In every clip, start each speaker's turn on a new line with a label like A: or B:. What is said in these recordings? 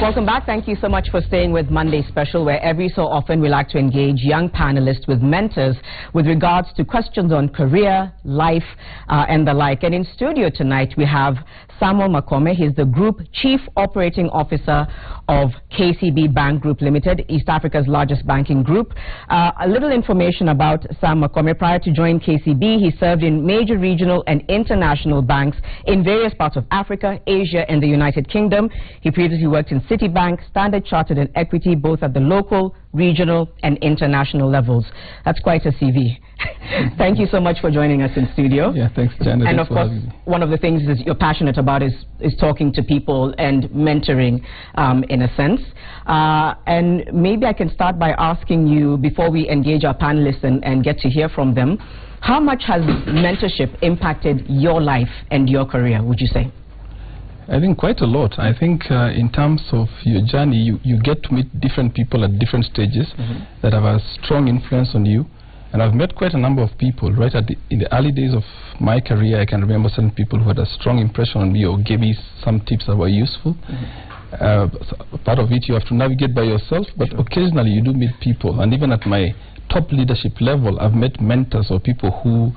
A: Welcome back. Thank you so much for staying with Monday Special, where every so often we like to engage young panelists with mentors with regards to questions on career, life, and the like. And in studio tonight, we have Samuel Makome. He's the Group Chief Operating Officer of KCB Bank Group Limited, East Africa's largest banking group. A little information about Sam Makome. Prior to joining KCB, he served in major regional and international banks in various parts of Africa, Asia, and the United Kingdom. He previously worked in Citibank, Standard Chartered, and Equity, both at the local, regional, and international levels. That's quite a CV. Thank you so much for joining us in studio.
B: Yeah, thanks, Janet.
A: And of course, one of the things is you're passionate about is talking to people and mentoring, in a sense. And maybe I can start by asking you, before we engage our panelists and get to hear from them, how much has mentorship impacted your life and your career, would you say?
B: I think quite a lot. I think in terms of your journey, you get to meet different people at different stages that have a strong influence on you. And I've met quite a number of people right in the early days of my career. I can remember certain people who had a strong impression on me or gave me some tips that were useful. Part of it you have to navigate by yourself, but occasionally you do meet people. And even at my top leadership level, I've met mentors or people who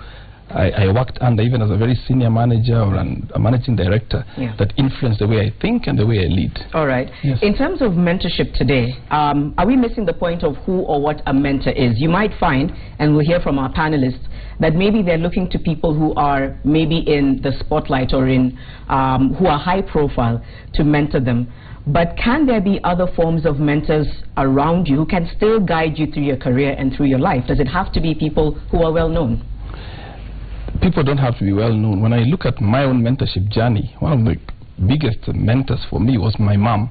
B: I worked under, even as a very senior manager or a managing director, that influenced the way I think and the way I lead. All right. Yes.
A: In terms of mentorship today, are we missing the point of who or what a mentor is? You might find, and we'll hear from our panelists, that maybe they're looking to people who are maybe in the spotlight or in who are high profile to mentor them. But can there be other forms of mentors around you who can still guide you through your career and through your life? Does it have to be people who are well known?
B: People don't have to be well known. When I look at my own mentorship journey, one of the biggest mentors for me was my mom,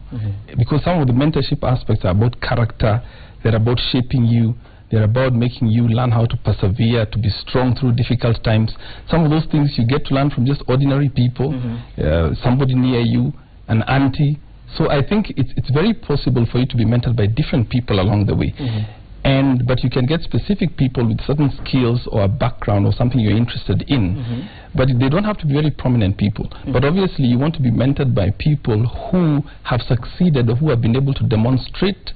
B: because some of the mentorship aspects are about character, they're about shaping you, they're about making you learn how to persevere, to be strong through difficult times. Some of those things you get to learn from just ordinary people, somebody near you, an auntie. So I think it's very possible for you to be mentored by different people along the way. But you can get specific people with certain skills or a background or something you're interested in. But they don't have to be very prominent people. But obviously you want to be mentored by people who have succeeded or who have been able to demonstrate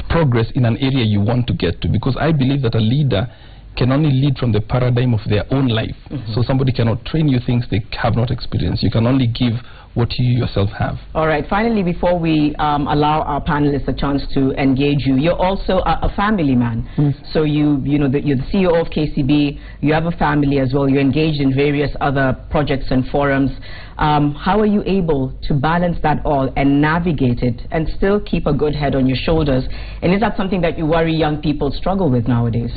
B: progress in an area you want to get to. Because I believe that a leader can only lead from the paradigm of their own life. So somebody cannot train you things they have not experienced. You can only give what you yourself have. All
A: right. Finally, before we allow our panelists a chance to engage you, you're also a family man. So you're the CEO of KCB. You have a family as well. You're engaged in various other projects and forums. How are you able to balance that all and navigate it and still keep a good head on your shoulders? And is that something that you worry young people struggle with nowadays?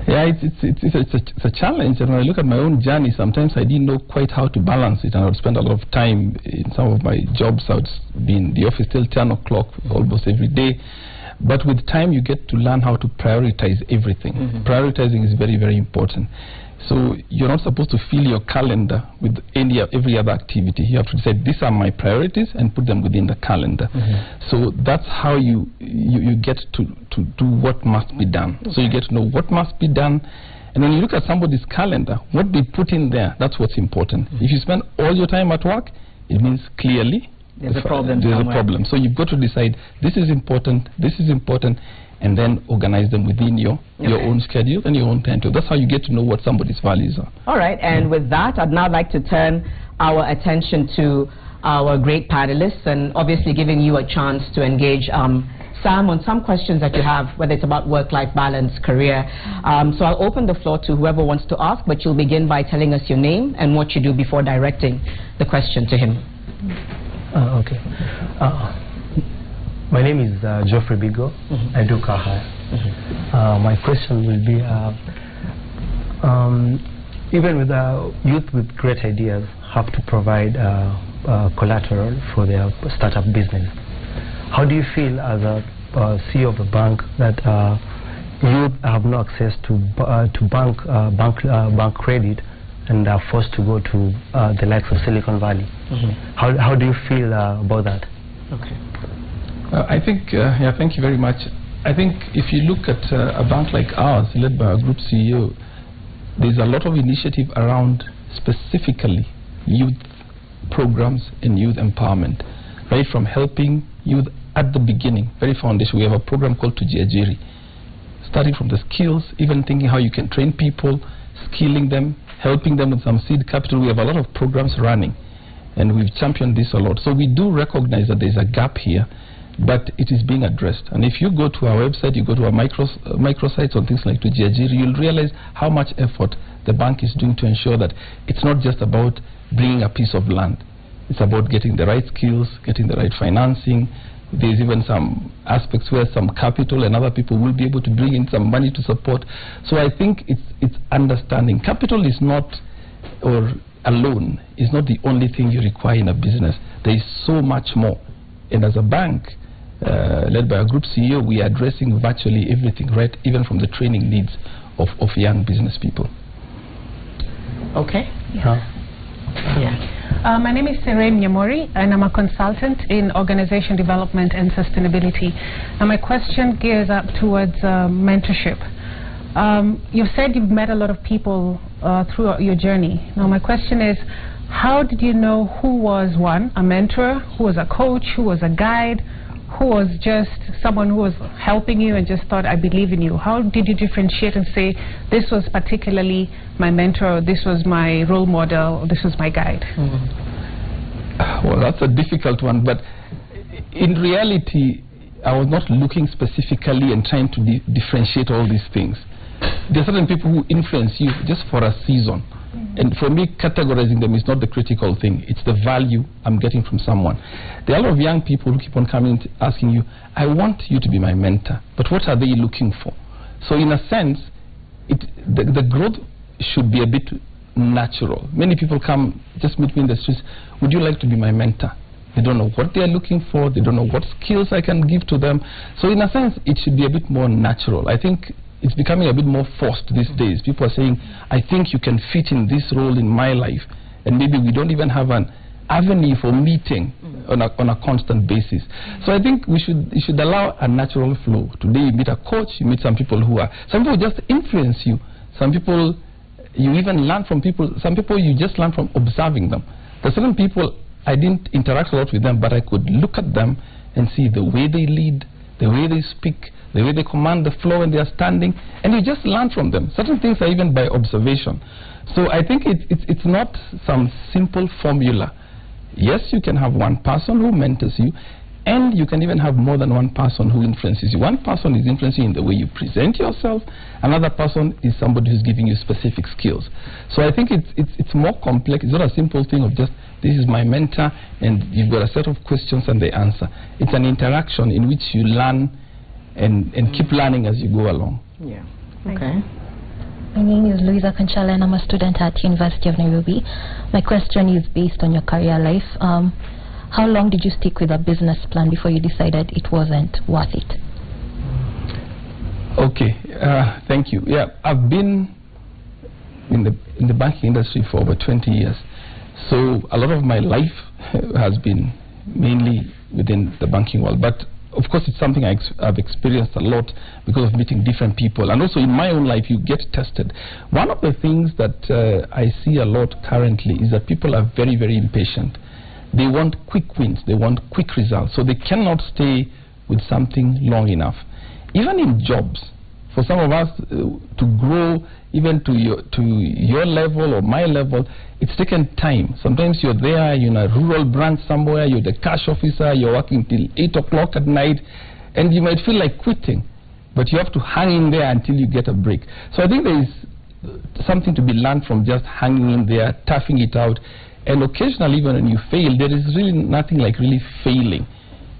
B: Yeah, it's a challenge. And when I look at my own journey, sometimes I didn't know quite how to balance it, and I would spend a lot of time in some of my jobs. I would be in the office till 10 o'clock almost every day. But with time, you get to learn how to prioritize everything. Prioritizing is very, very important. So you're not supposed to fill your calendar with every other activity. You have to decide, these are my priorities, and put them within the calendar. So that's how you get to do what must be done. So you get to know what must be done. And when you look at somebody's calendar, what they put in there, that's what's important. If you spend all your time at work, it means clearly
A: there's a problem.
B: So you've got to decide, this is important, and then organize them within your own schedule and your own time. That's how you get to know what somebody's values are.
A: All right, and with that, I'd now like to turn our attention to our great panelists, and obviously giving you a chance to engage Sam on some questions that you have, whether it's about work-life balance, career. So I'll open the floor to whoever wants to ask, but you'll begin by telling us your name and what you do before directing the question to him.
C: Okay. My name is Geoffrey Bigo. I do car hire. My question will be, even with youth with great ideas have to provide collateral for their startup business. How do you feel as a CEO of a bank that youth have no access to bank credit and are forced to go to the likes of Silicon Valley? How do you feel about that?
B: Okay. I think, thank you very much. I think if you look at a bank like ours, led by our group CEO, there's a lot of initiative around specifically youth programs and youth empowerment. right from helping youth at the beginning, very foundation. We have a program called Tujiajiri, starting from the skills, even thinking how you can train people, skilling them, helping them with some seed capital. We have a lot of programs running, and we've championed this a lot. So we do recognize that there's a gap here, but it is being addressed. And if you go to our website, you go to our microsites on things like Tujiajiri, you'll realize how much effort the bank is doing to ensure that it's not just about bringing a piece of land. It's about getting the right skills, getting the right financing. There's even some aspects where some capital and other people will be able to bring in some money to support. So I think it's understanding. Capital is not, or a loan is not the only thing you require in a business. There is so much more. And as a bank, led by our group CEO, we are addressing virtually everything, right, even from the training needs of young business people.
A: Okay.
D: Yeah. My name is Serene Nyamori, and I'm a consultant in organization development and sustainability. And my question gears up towards mentorship. You've said you've met a lot of people throughout your journey. Now my question is, how did you know who was one, a mentor, who was a coach, who was a guide, who was just someone who was helping you and just thought, I believe in you? How did you differentiate and say, this was particularly my mentor, or this was my role model, or this was my guide?
B: Well, that's a difficult one, but in reality, I was not looking specifically and trying to differentiate all these things. There are certain people who influence you just for a season. And for me, categorizing them is not the critical thing. It's the value I'm getting from someone. There are a lot of young people who keep on coming asking you, I want you to be my mentor, but what are they looking for? So in a sense, the growth should be a bit natural. Many people come, just meet me in the streets, would you like to be my mentor? They don't know what they are looking for. They don't know what skills I can give to them. So in a sense, it should be a bit more natural. I think it's becoming a bit more forced these days. People are saying, I think you can fit in this role in my life. And maybe we don't even have an avenue for meeting on a constant basis. So I think you should allow a natural flow. Today you meet a coach, you meet some people some people just influence you. Some people, you even learn from people. Some people you just learn from observing them. There are certain people, I didn't interact a lot with them, but I could look at them and see the way they lead, the way they speak, the way they command the flow when they are standing, and you just learn from them. Certain things are even by observation. So I think it's not some simple formula. Yes, you can have one person who mentors you, and you can even have more than one person who influences you. One person is influencing you in the way you present yourself. Another person is somebody who's giving you specific skills. So I think it's more complex. It's not a simple thing of just, this is my mentor, and you've got a set of questions and they answer. It's an interaction in which you learn and keep learning as you go along.
A: Yeah. Okay.
E: My name is Louisa Kanchala, and I'm a student at University of Nairobi. My question is based on your career life. How long did you stick with a business plan before you decided it wasn't worth it?
B: Okay, thank you. Yeah, I've been in the banking industry for over 20 years. So a lot of my life has been mainly within the banking world. But of course, it's something I've experienced a lot because of meeting different people. And also in my own life, you get tested. One of the things that I see a lot currently is that people are very, very impatient. They want quick wins. They want quick results. So they cannot stay with something long enough. Even in jobs, for some of us to grow even to your level or my level, it's taken time. Sometimes you're there, you're in a rural branch somewhere, you're the cash officer, you're working till 8 o'clock at night, and you might feel like quitting, but you have to hang in there until you get a break. So I think there is something to be learned from just hanging in there, toughing it out, and occasionally even when you fail, there is really nothing like really failing.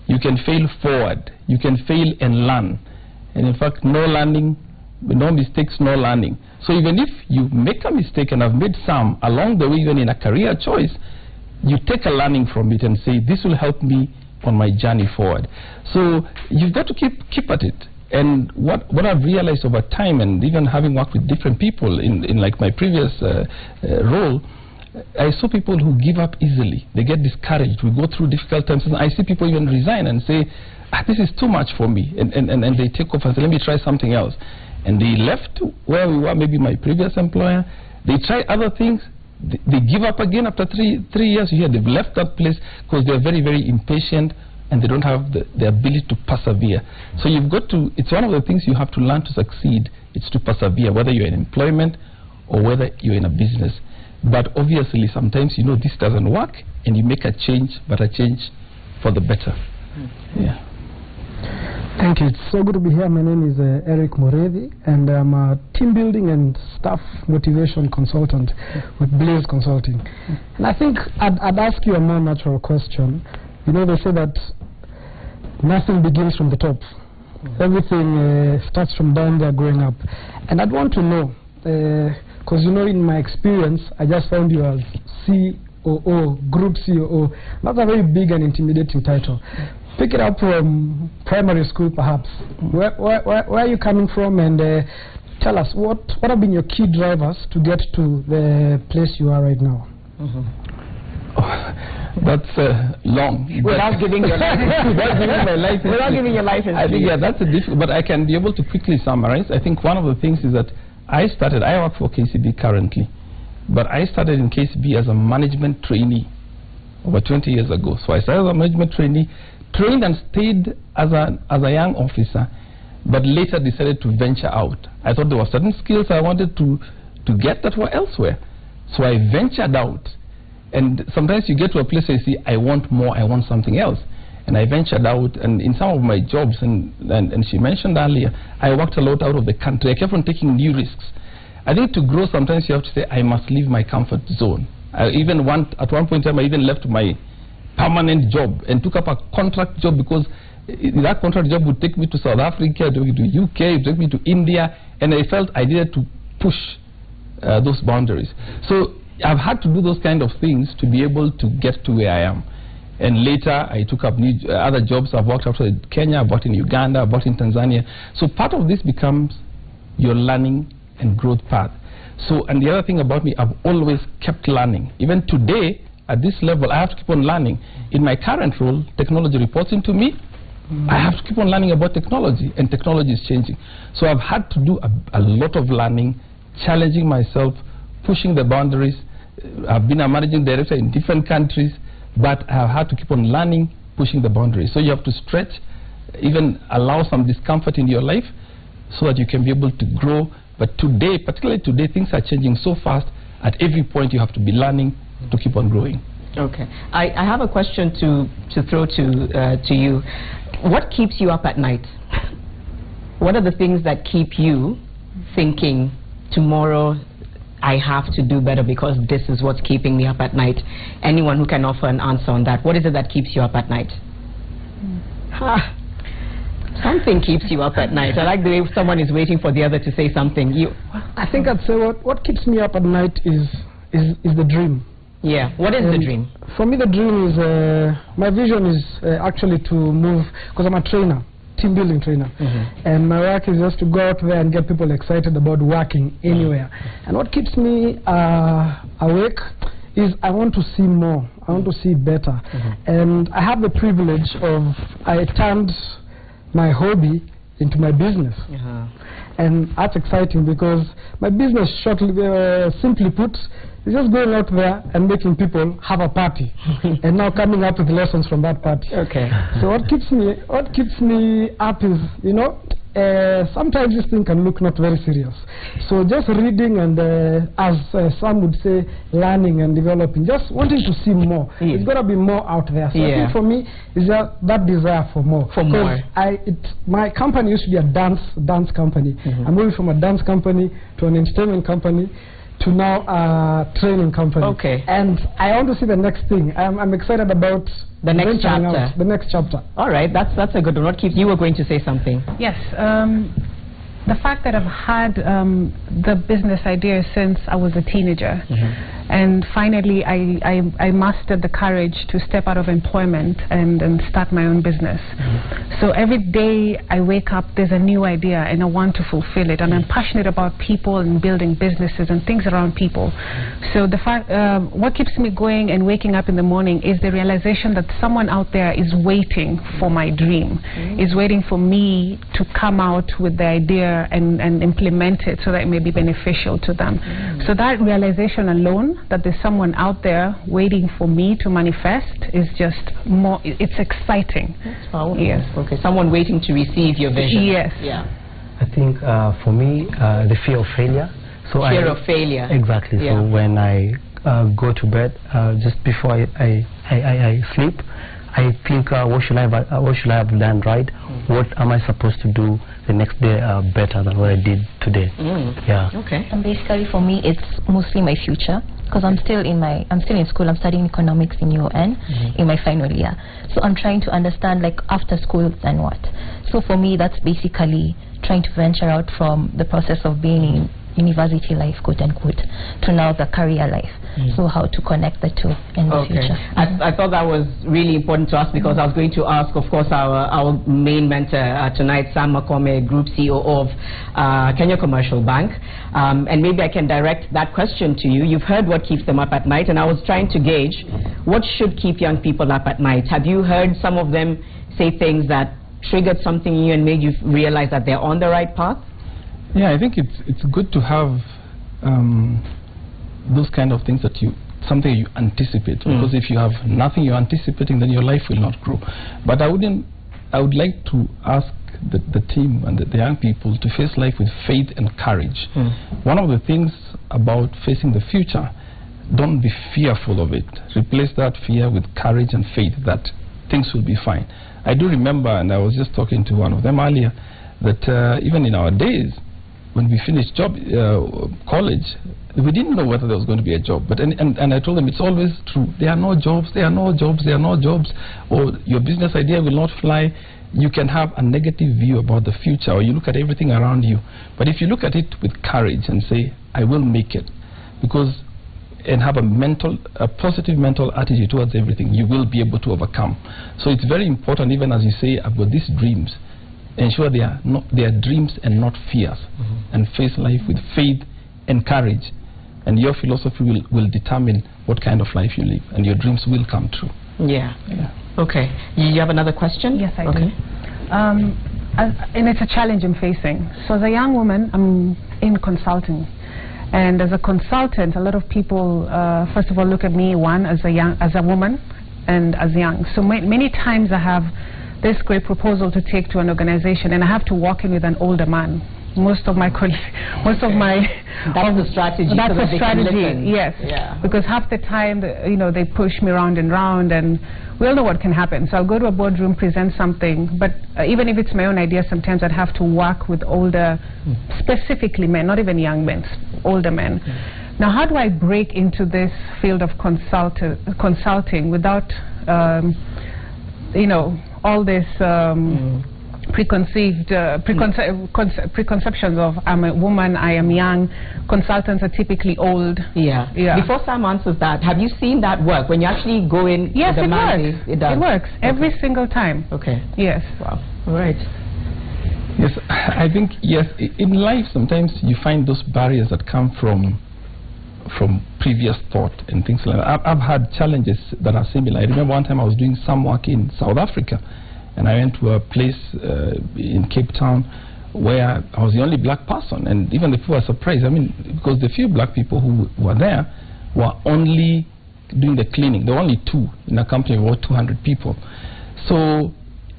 B: You can fail forward, you can fail and learn. And in fact, no mistakes, no learning. So even if you make a mistake, and I've made some along the way, even in a career choice, you take a learning from it and say, this will help me on my journey forward. So you've got to keep at it. And what I've realized over time, and even having worked with different people in like my previous role, I saw people who give up easily. They get discouraged. We go through difficult times. And I see people even resign and say, this is too much for me. And they take off and say, let me try something else. And they left where we were, maybe my previous employer. They try other things, they give up again after three years. You hear they've left that place because they're very, very impatient and they don't have the ability to persevere. So you've got to, it's one of the things you have to learn to succeed. It's to persevere, whether you're in employment or whether you're in a business. But obviously sometimes you know this doesn't work and you make a change, but a change for the better. Yeah.
F: Thank you. It's so good to be here. My name is Eric Morevi, and I'm a team building and staff motivation consultant with Blaze Consulting. And I think I'd ask you a more natural question. You know, they say that nothing begins from the top. Everything starts from down there growing up. And I'd want to know, because you know, in my experience, I just found you as COO, Group COO. That's a very big and intimidating title. Pick it up from primary school, perhaps. Where are you coming from, and tell us what have been your key drivers to get to the place you are right now?
B: That's long.
A: Without giving your life history. Without giving your life history.
B: I think, yeah, that's a difficult, but I can be able to quickly summarize. I think one of the things is that I work for KCB currently, but I started in KCB as a management trainee over 20 years ago. So I started as a management trainee, trained and stayed as a young officer, but later decided to venture out. I thought there were certain skills I wanted to get that were elsewhere. So I ventured out. And sometimes you get to a place where you see, I want more, I want something else. And I ventured out, and in some of my jobs, and she mentioned earlier, I worked a lot out of the country. I kept on taking new risks. I think to grow, sometimes you have to say, I must leave my comfort zone. At one point in time, I even left my permanent job and took up a contract job, because that contract job would take me to South Africa, it would take me to UK, it would take me to India, and I felt I needed to push those boundaries. So I've had to do those kind of things to be able to get to where I am. And later I took up other jobs. I've worked outside Kenya, I've worked in Uganda, I've worked in Tanzania. So part of this becomes your learning and growth path. So, and the other thing about me, I've always kept learning. Even today, at this level, I have to keep on learning. In my current role, technology reports into me. I have to keep on learning about technology, and technology is changing. So I've had to do a lot of learning, challenging myself, pushing the boundaries. I've been a managing director in different countries, but I have had to keep on learning, pushing the boundaries. So you have to stretch, even allow some discomfort in your life so that you can be able to grow. But today, particularly today, things are changing so fast. At every point you have to be learning to keep on growing.
A: Okay. I have a question to throw to you. What keeps you up at night? What are the things that keep you thinking, tomorrow I have to do better because this is what's keeping me up at night? Anyone who can offer an answer on that. What is it that keeps you up at night? Something keeps you up at night. I like the way someone is waiting for the other to say something.
F: I think I'd say what keeps me up at night is the dream.
A: Yeah. What is the dream?
F: For me, the dream is, my vision is actually to move, because I'm a trainer, team building trainer. And my work is just to go out there and get people excited about working anywhere. And what keeps me awake is I want to see more. I want to see better. And I have the privilege of, I turned my hobby into my business. And that's exciting, because my business, simply put, is just going out there and making people have a party and now coming up with lessons from that party.
A: Okay.
F: So what keeps me up is, you know, sometimes this thing can look not very serious. So just reading and, as some would say, learning and developing, just wanting to see more. It's got to be more out there. So I think for me, is that desire for more.
A: For more.
F: My company used to be a dance company. I'm moving from a dance company to an entertainment company to now a training company.
A: Okay.
F: And I want to see the next thing. I'm excited about
A: the next chapter.
F: The next chapter.
A: All right, that's a good one. What keeps you were going to say something?
D: Yes. The fact that I've had the business idea since I was a teenager, and finally I mastered the courage to step out of employment and start my own business. So every day I wake up, there's a new idea and I want to fulfill it, and I'm passionate about people and building businesses and things around people. So the fact, what keeps me going and waking up in the morning is the realization that someone out there is waiting for my dream, is waiting for me to come out with the idea and implement it so that it may be beneficial to them. So that realization alone knowing that there's someone out there waiting for me to manifest is just more, it's exciting.
A: That's powerful.
D: Yes.
A: Okay, someone waiting to receive your vision.
D: Yes.
A: Yeah.
C: I think for me, the fear of failure. So
A: fear of failure.
C: Exactly.
A: Yeah.
C: So when I go to bed, just before I sleep, I think, what should I have done right? What am I supposed to do the next day better than what I did today? Yeah.
A: Okay.
E: And basically for me, it's mostly my future, because I'm still in school. I'm studying economics in UON in my final year. So I'm trying to understand, like, after school then what. So for me, that's basically trying to venture out from the process of being in university life, quote unquote, to now the career life. So how to connect the two in the future.
A: I thought that was really important to us, because I was going to ask, of course, our main mentor tonight, Sam Makome, Group CEO of Kenya Commercial Bank, and maybe I can direct that question to you. You've heard what keeps them up at night, and I was trying to gauge what should keep young people up at night. Have you heard some of them say things that triggered something in you and made you realize that they're on the right path?
B: Yeah, I think it's good to have those kind of things that something you anticipate, because if you have nothing you're anticipating, then your life will not grow. But I would like to ask the team and the young people to face life with faith and courage. One of the things about facing the future, don't be fearful of it. Replace that fear with courage and faith that things will be fine. I do remember, and I was just talking to one of them earlier, that even in our days, when we finished college, we didn't know whether there was going to be a job. But and I told them it's always true. There are no jobs, there are no jobs, there are no jobs, or your business idea will not fly. You can have a negative view about the future, or you look at everything around you. But if you look at it with courage and say, I will make it, and have a positive mental attitude towards everything, you will be able to overcome. So it's very important, even as you say, I've got these dreams, ensure they are dreams and not fears, and face life with faith and courage, and your philosophy will determine what kind of life you live, and your dreams will come true.
A: Yeah. Okay. You have another question?
D: Yes, I do. And it's a challenge I'm facing. So as a young woman, I'm in consulting. And as a consultant, a lot of people, first of all, look at me, as a woman and as young. So many times I have this great proposal to take to an organization, and I have to walk in with an older man. Most of my colleagues, that's
A: the strategy.
D: That's
A: so
D: the strategy. Yes.
A: Yeah.
D: Because half the time, they push me round and round, and we all know what can happen. So I'll go to a boardroom, present something, but even if it's my own idea, sometimes I'd have to work with older, specifically men, not even young men, older men. Now, how do I break into this field of consulting without, all this preconceived preconceptions of I'm a woman, I am young, consultants are typically old.
A: Yeah. Before Sam answers that, have you seen that work? When you actually go in,
D: yes,
A: it
D: works.
A: It does.
D: It works every single time.
A: Okay.
D: Yes.
A: Wow. All right.
B: Yes, I think, yes, in life sometimes you find those barriers that come from previous thought and things like that. I've had challenges that are similar. I remember one time I was doing some work in South Africa, and I went to a place in Cape Town where I was the only black person, and even the people were surprised. I mean, because the few black people who were there were only doing the cleaning. There were only two in a company of about 200 people. So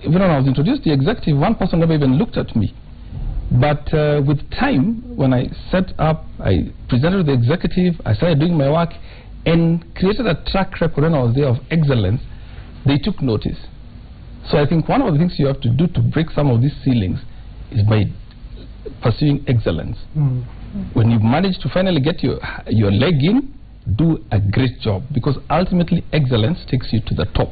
B: when I was introduced to the executive, one person never even looked at me. But with time, when I set up, I presented to the executive, I started doing my work, and created a track record when I was there of excellence. They took notice. So I think one of the things you have to do to break some of these ceilings is by pursuing excellence. When you manage to finally get your leg in, do a great job, because ultimately excellence takes you to the top.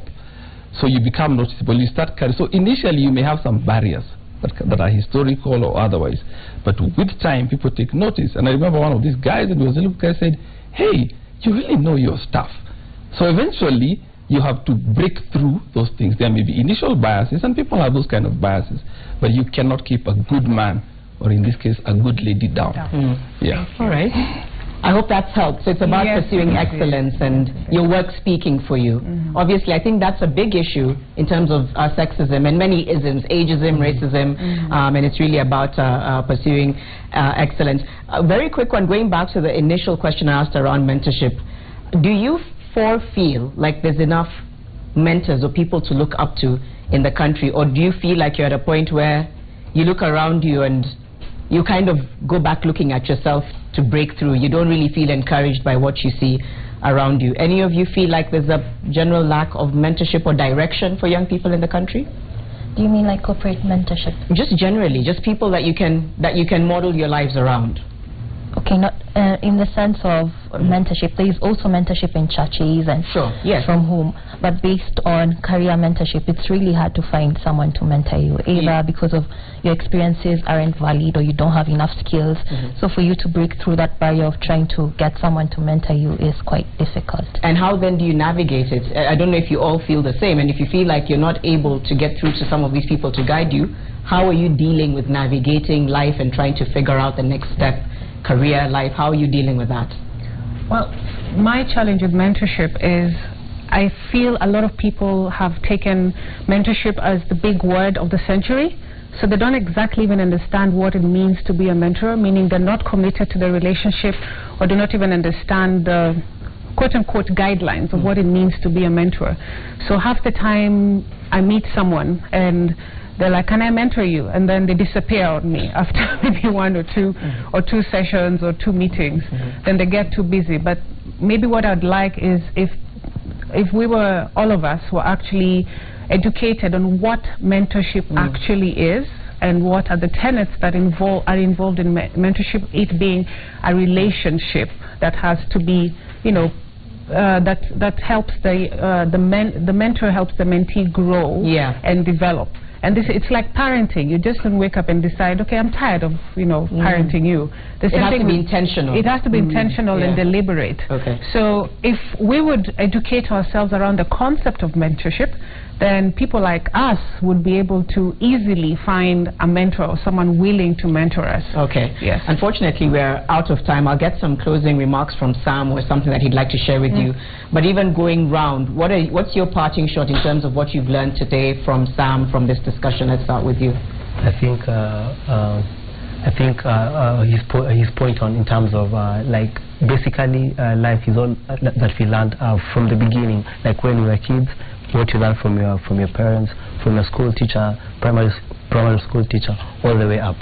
B: So you become noticeable, you start carrying. So initially you may have some barriers that are historical or otherwise, but with time people take notice. And I remember one of these guys, and he was a little guy, said, hey, you really know your stuff. So eventually you have to break through those things. There may be initial biases, and people have those kind of biases, but you cannot keep a good man, or in this case a good lady, down. Yeah.
A: All right. I hope that's helped. So it's about pursuing excellence and your work speaking for you. Obviously, I think that's a big issue in terms of sexism and many isms, ageism, racism, and it's really about pursuing excellence. A very quick one, going back to the initial question I asked around mentorship. Do you feel like there's enough mentors or people to look up to in the country, or do you feel like you're at a point where you look around you and you kind of go back looking at yourself to break through? You don't really feel encouraged by what you see around you. Any of you feel like there's a general lack of mentorship or direction for young people in the country?
E: Do you mean like corporate mentorship?
A: Just generally, just people that you can model your lives around.
E: Okay, not in the sense of mentorship. There is also mentorship in churches and from home, but based on career mentorship, it's really hard to find someone to mentor you, either because of your experiences aren't valid or you don't have enough skills. So for you to break through that barrier of trying to get someone to mentor you is quite difficult.
A: And how then do you navigate it? I don't know if you all feel the same, and if you feel like you're not able to get through to some of these people to guide you, how are you dealing with navigating life and trying to figure out the next step? Career, life, how are you dealing with that?
D: Well, my challenge with mentorship is I feel a lot of people have taken mentorship as the big word of the century, so they don't exactly even understand what it means to be a mentor, meaning they're not committed to the relationship or do not even understand the quote-unquote guidelines of what it means to be a mentor. So half the time I meet someone and they're like, can I mentor you? And then they disappear on me after maybe one or two sessions or 2 meetings. Then they get too busy. But maybe what I'd like is if we were, all of us were actually educated on what mentorship actually is and what are the tenets that are involved in mentorship, it being a relationship that has to be, you know, that helps the mentor helps the mentee grow and develop. And it's like parenting. You just don't wake up and decide, okay, I'm tired of, parenting you.
A: It has to be intentional.
D: It has to be intentional and deliberate.
A: Okay.
D: So if we would educate ourselves around the concept of mentorship, then people like us would be able to easily find a mentor or someone willing to mentor us.
A: Okay.
D: Yes.
A: Unfortunately, we're out of time. I'll get some closing remarks from Sam or something that he'd like to share with you. But even going round, what's your parting shot in terms of what you've learned today from Sam, from this discussion? Let's start with you.
C: I think his point on in terms of like basically life is all that we learned from the beginning, like when we were kids, what you learn from your parents, from your school teacher, primary school teacher, all the way up.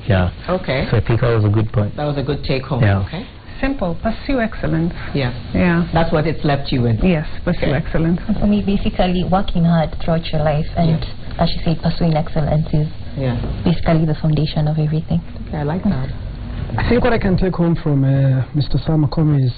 C: Yeah.
A: Okay.
C: So I think that was a good point.
A: That was a good take home.
C: Yeah.
A: Okay.
D: Simple. Pursue excellence.
A: Yeah.
D: Yeah.
A: That's what it's left you with.
D: Yes. Pursue excellence.
E: For me, basically working hard throughout your life and, as you say, pursuing excellence is basically the foundation of everything.
A: Okay, I like that.
F: I think what I can take home from Mr. Sam Makome is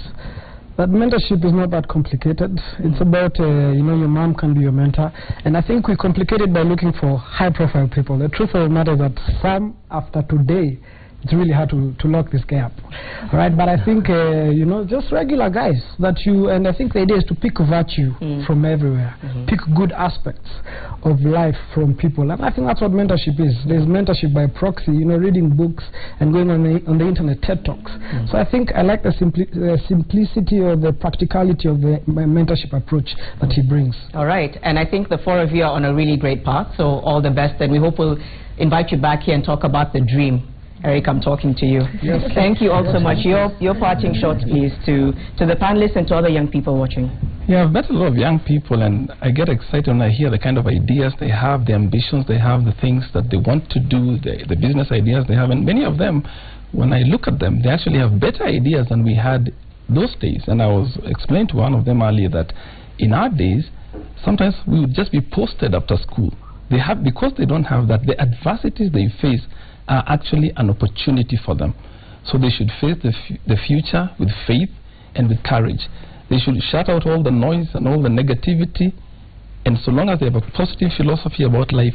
F: that mentorship is not that complicated. It's about, your mom can be your mentor. And I think we complicate it by looking for high-profile people. The truth of the matter is that Sam, after today, it's really hard to lock this gap. All right, but I think, just regular guys and I think the idea is to pick virtue from everywhere, pick good aspects of life from people. And I think that's what mentorship is. There's mentorship by proxy, reading books and going on the internet, TED Talks. So I think I like the simplicity or the practicality of the mentorship approach that he brings.
A: All right, and I think the 4 of you are on a really great path, so all the best, and we hope we'll invite you back here and talk about the dream. Eric, I'm talking to you.
F: Yes.
A: Thank you all so much. Your parting shots, please, to the panelists and to other young people watching.
B: Yeah, I've met a lot of young people, and I get excited when I hear the kind of ideas they have, the ambitions they have, the things that they want to do, the business ideas they have. And many of them, when I look at them, they actually have better ideas than we had those days. And I was explaining to one of them earlier that in our days, sometimes we would just be posted after school. Because they don't have that, the adversities they face are actually an opportunity for them. So they should face the future with faith and with courage. They should shut out all the noise and all the negativity, and so long as they have a positive philosophy about life,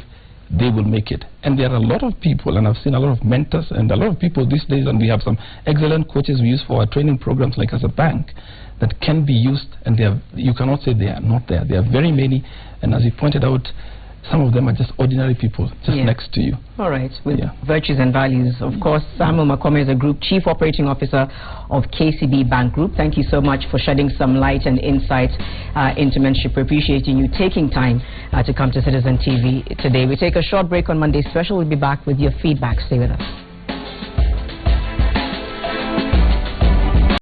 B: they will make it. And there are a lot of people, and I've seen a lot of mentors and a lot of people these days, and we have some excellent coaches we use for our training programs, like as a bank, that can be used, and you cannot say they are not there. There are very many, and as you pointed out, some of them are just ordinary people just next to you.
A: All right, with virtues and values. Of course, Samuel Makome is a Group Chief Operating Officer of KCB Bank Group. Thank you so much for shedding some light and insight into mentorship. We're appreciating you taking time to come to Citizen TV today. We take a short break on Monday Special. We'll be back with your feedback. Stay with us.